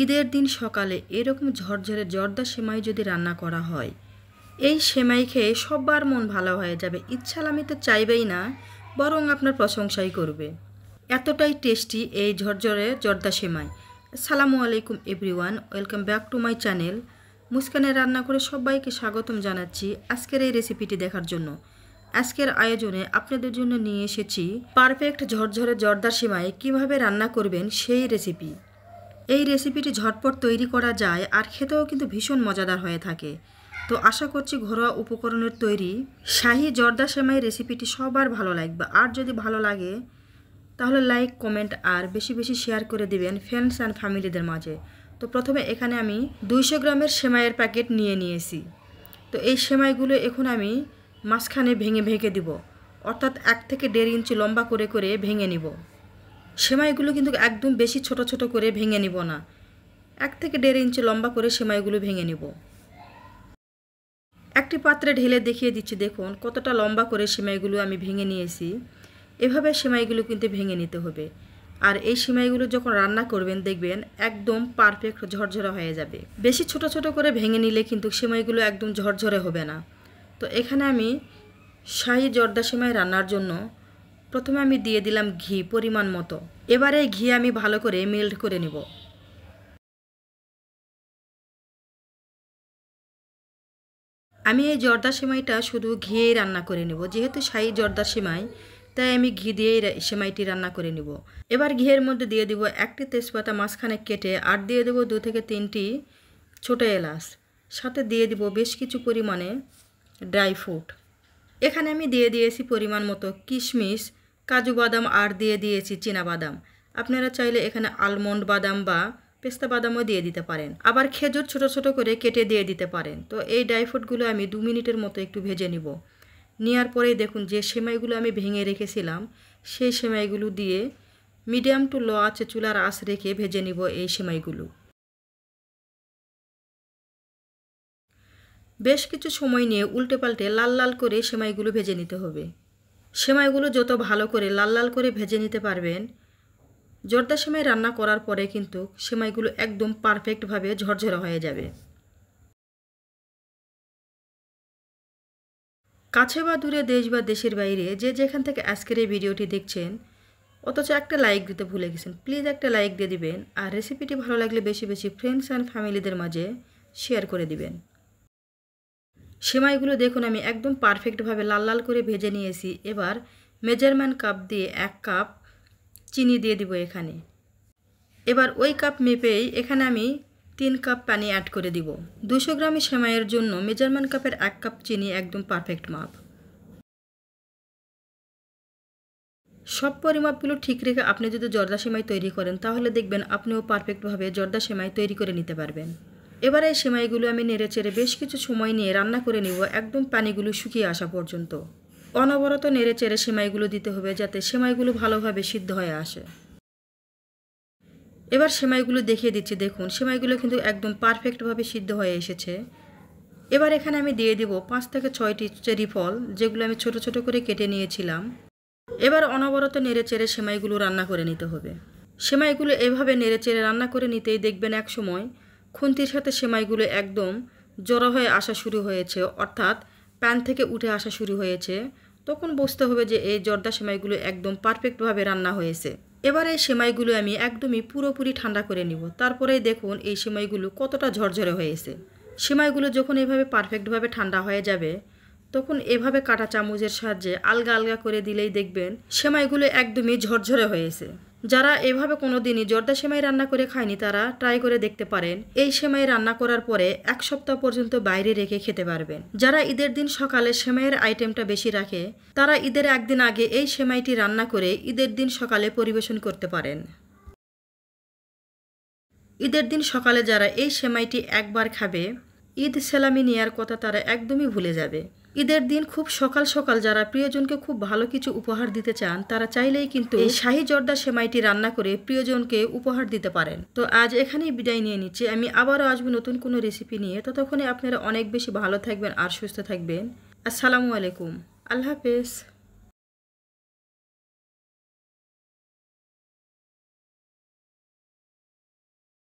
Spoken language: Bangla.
ঈদের দিন সকালে এরকম ঝরঝরে জর্দা সেমাই যদি রান্না করা হয়, এই সেমাই খেয়ে সবার মন ভালো হয়ে যাবে। ইচ্ছালামি তো চাইবেই না, বরং আপনার প্রশংসাই করবে। এতটাই টেস্টি এই ঝরঝরে জর্দা সেমাই। আসসালামু আলাইকুম everyone, welcome back to my channel. মুস্কানের রান্না করে সবাইকে স্বাগতম জানাচ্ছি আজকের এই রেসিপিটি দেখার জন্য। আজকের আয়োজনে আপনাদের জন্য নিয়ে এসেছি পারফেক্ট ঝরঝরে জর্দা সেমাই কীভাবে রান্না করবেন সেই রেসিপি। এই রেসিপিটি ঝটপট তৈরি করা যায় আর খেতেও কিন্তু ভীষণ মজাদার হয়ে থাকে। তো আশা করছি ঘরোয়া উপকরণের তৈরি শাহি জর্দা সেমাই রেসিপিটি সবার ভালো লাগবে। আর যদি ভালো লাগে তাহলে লাইক, কমেন্ট আর বেশি বেশি শেয়ার করে দিবেন ফ্রেন্ডস অ্যান্ড ফ্যামিলিদের মাঝে। তো প্রথমে এখানে আমি 200 গ্রামের সেমাইয়ের প্যাকেট নিয়েছি। তো এই সেমাইগুলো এখন আমি মাঝখানে ভেঙে ভেঙে দিব, অর্থাৎ 1 থেকে 1.5 ইঞ্চি লম্বা করে করে ভেঙে নিব। সেমাইগুলো কিন্তু একদম বেশি ছোট ছোট করে ভেঙে নিব না, 1 থেকে 1.5 ইঞ্চি লম্বা করে সেমাইগুলো ভেঙে নিব। একটি পাত্রে ঢেলে দেখিয়ে দিচ্ছি, দেখুন কতটা লম্বা করে সেমাইগুলো আমি ভেঙে নিয়েছি। এভাবে সেমাইগুলো কিন্তু ভেঙে নিতে হবে। আর এই সেমাইগুলো যখন রান্না করবেন দেখবেন একদম পারফেক্ট ঝরঝরে হয়ে যাবে। বেশি ছোট ছোট করে ভেঙে নিলে কিন্তু সেমাইগুলো একদম ঝরঝরে হবে না। তো এখানে আমি শাহি জর্দা সেমাই রান্নার জন্য প্রথমে আমি দিয়ে দিলাম ঘি পরিমাণ মতো। এবারে ঘি আমি ভালো করে মেল্ট করে নিব। আমি এই জর্দা সেমাইটা শুধু ঘিয়েই রান্না করে নেব, যেহেতু শাহি জর্দা সেমাই তাই আমি ঘি দিয়েই সেমাইটি রান্না করে নেব। এবার ঘিয়ের মধ্যে দিয়ে দেব একটি তেজপাতা মাঝখানে কেটে, আর দিয়ে দেব 2 থেকে 3টি ছোটো এলাচ, সাথে দিয়ে দেব বেশ কিছু পরিমাণে ড্রাই ফ্রুট। এখানে আমি দিয়ে দিয়েছি পরিমাণ মতো কিশমিশ, কাজু বাদাম আর দিয়ে দিয়েছি চীনা বাদাম। আপনারা চাইলে এখানে আলমন্ড বাদাম বা পেস্তা বাদামও দিয়ে দিতে পারেন, আবার খেজুর ছোট ছোট করে কেটে দিয়ে দিতে পারেন। তো এই ড্রাই ফ্রুটগুলো আমি 2 মিনিটের মতো একটু ভেজে নিব। নেওয়ার পরেই দেখুন যে সেমাইগুলো আমি ভেঙে রেখেছিলাম সেই সেমাইগুলো দিয়ে মিডিয়াম টু লো আঁচে চুলার আঁচ রেখে ভেজে নিব এই সেমাইগুলো। বেশ কিছু সময় নিয়ে উল্টে পাল্টে লাল লাল করে সেমাইগুলো ভেজে নিতে হবে। সেমাইগুলো যত ভালো করে লাল লাল করে ভেজে নিতে পারবেন, জর্দা সেমাই রান্না করার পরে কিন্তু সেমাইগুলো একদম পারফেক্টভাবে ঝরঝরে হয়ে যাবে। কাছে বা দূরে, দেশ বা দেশের বাইরে যে যেখান থেকে আজকের এই ভিডিওটি দেখছেন, অথচ একটা লাইক দিতে ভুলে গেছেন, প্লিজ একটা লাইক দিয়ে দিবেন। আর রেসিপিটি ভালো লাগলে বেশি বেশি ফ্রেন্ডস অ্যান্ড ফ্যামিলিদের মাঝে শেয়ার করে দিবেন। সেমাইগুলো দেখুন আমি একদম পারফেক্টভাবে লাল লাল করে ভেজে নিয়েছি। এবার মেজারমেন্ট কাপ দিয়ে 1 কাপ চিনি দিয়ে দিব এখানে। এবার ওই কাপ মেপেই এখানে আমি 3 কাপ পানি অ্যাড করে দিব। 200 গ্রাম সেমাইয়ের জন্য মেজারমেন্ট কাপের 1 কাপ চিনি একদম পারফেক্ট মাপ। সব পরিমাপগুলো ঠিক রেখে আপনি যদি জর্দা সেমাই তৈরি করেন তাহলে দেখবেন আপনিও পারফেক্টভাবে জর্দা সেমাই তৈরি করে নিতে পারবেন। এবার এই সেমাইগুলো আমি নেড়েচেড়ে বেশ কিছু সময় নিয়ে রান্না করে নিব, একদম পানিগুলো শুকিয়ে আসা পর্যন্ত। অনবরত নেড়েচেড়ে সেমাইগুলো দিতে হবে যাতে সেমাইগুলো ভালোভাবে সিদ্ধ হয়ে আসে। এবার সেমাইগুলো দেখিয়ে দিচ্ছি, দেখুন সেমাইগুলো কিন্তু একদম পারফেক্টভাবে সিদ্ধ হয়ে এসেছে। এবার এখানে আমি দিয়ে দিব 5 থেকে 6টি চেরি ফল, যেগুলো আমি ছোট ছোট করে কেটে নিয়েছিলাম। এবার অনবরত নেড়েচেড়ে সেমাইগুলো রান্না করে নিতে হবে। সেমাইগুলো এভাবে নেড়েচেড়ে রান্না করে নিতেই দেখবেন এক সময় খুন্তির সাথে সেমাইগুলো একদম জড়ো হয়ে আসা শুরু হয়েছে, অর্থাৎ প্যান থেকে উঠে আসা শুরু হয়েছে। তখন বুঝতে হবে যে এই জর্দা সেমাইগুলো একদম পারফেক্টভাবে রান্না হয়েছে। এবার এই সেমাইগুলো আমি একদমই পুরোপুরি ঠান্ডা করে নিব। তারপরেই দেখুন এই সেমাইগুলো কতটা ঝরঝরে হয়েছে। সেমাইগুলো যখন এভাবে পারফেক্টভাবে ঠান্ডা হয়ে যাবে তখন এভাবে কাঁটা চামচের সাহায্যে আলগা আলগা করে দিলেই দেখবেন সেমাইগুলো একদমই ঝরঝরে হয়েছে। যারা এভাবে কোনোদিনই জর্দা সেমাই রান্না করে খায়নি তারা ট্রাই করে দেখতে পারেন। এই সেমাই রান্না করার পরে 1 সপ্তাহ পর্যন্ত বাইরে রেখে খেতে পারবেন। যারা ঈদের দিন সকালে সেমাইয়ের আইটেমটা বেশি রাখে তারা ঈদের একদিন আগে এই সেমাইটি রান্না করে ঈদের দিন সকালে পরিবেশন করতে পারেন। ঈদের দিন সকালে যারা এই সেমাইটি একবার খাবে ঈদ সেলামি নেওয়ার কথা তারা একদমই ভুলে যাবে। ঈদের দিন খুব সকাল সকাল যারা প্রিয়জনকে খুব ভালো কিছু উপহার দিতে চান তারা চাইলেই কিন্তু এই শাহি জর্দা সেমাইটি রান্না করে প্রিয়জনকে উপহার দিতে পারেন। তো আজ এখানেই বিদায় নিয়ে নিচ্ছি। আমি আবারও আসবো নতুন কোনো রেসিপি নিয়ে। ততক্ষণে আপনারা অনেক বেশি ভালো থাকবেন আর সুস্থ থাকবেন। আসসালামু আলাইকুম, আল্লাহ হাফেজ।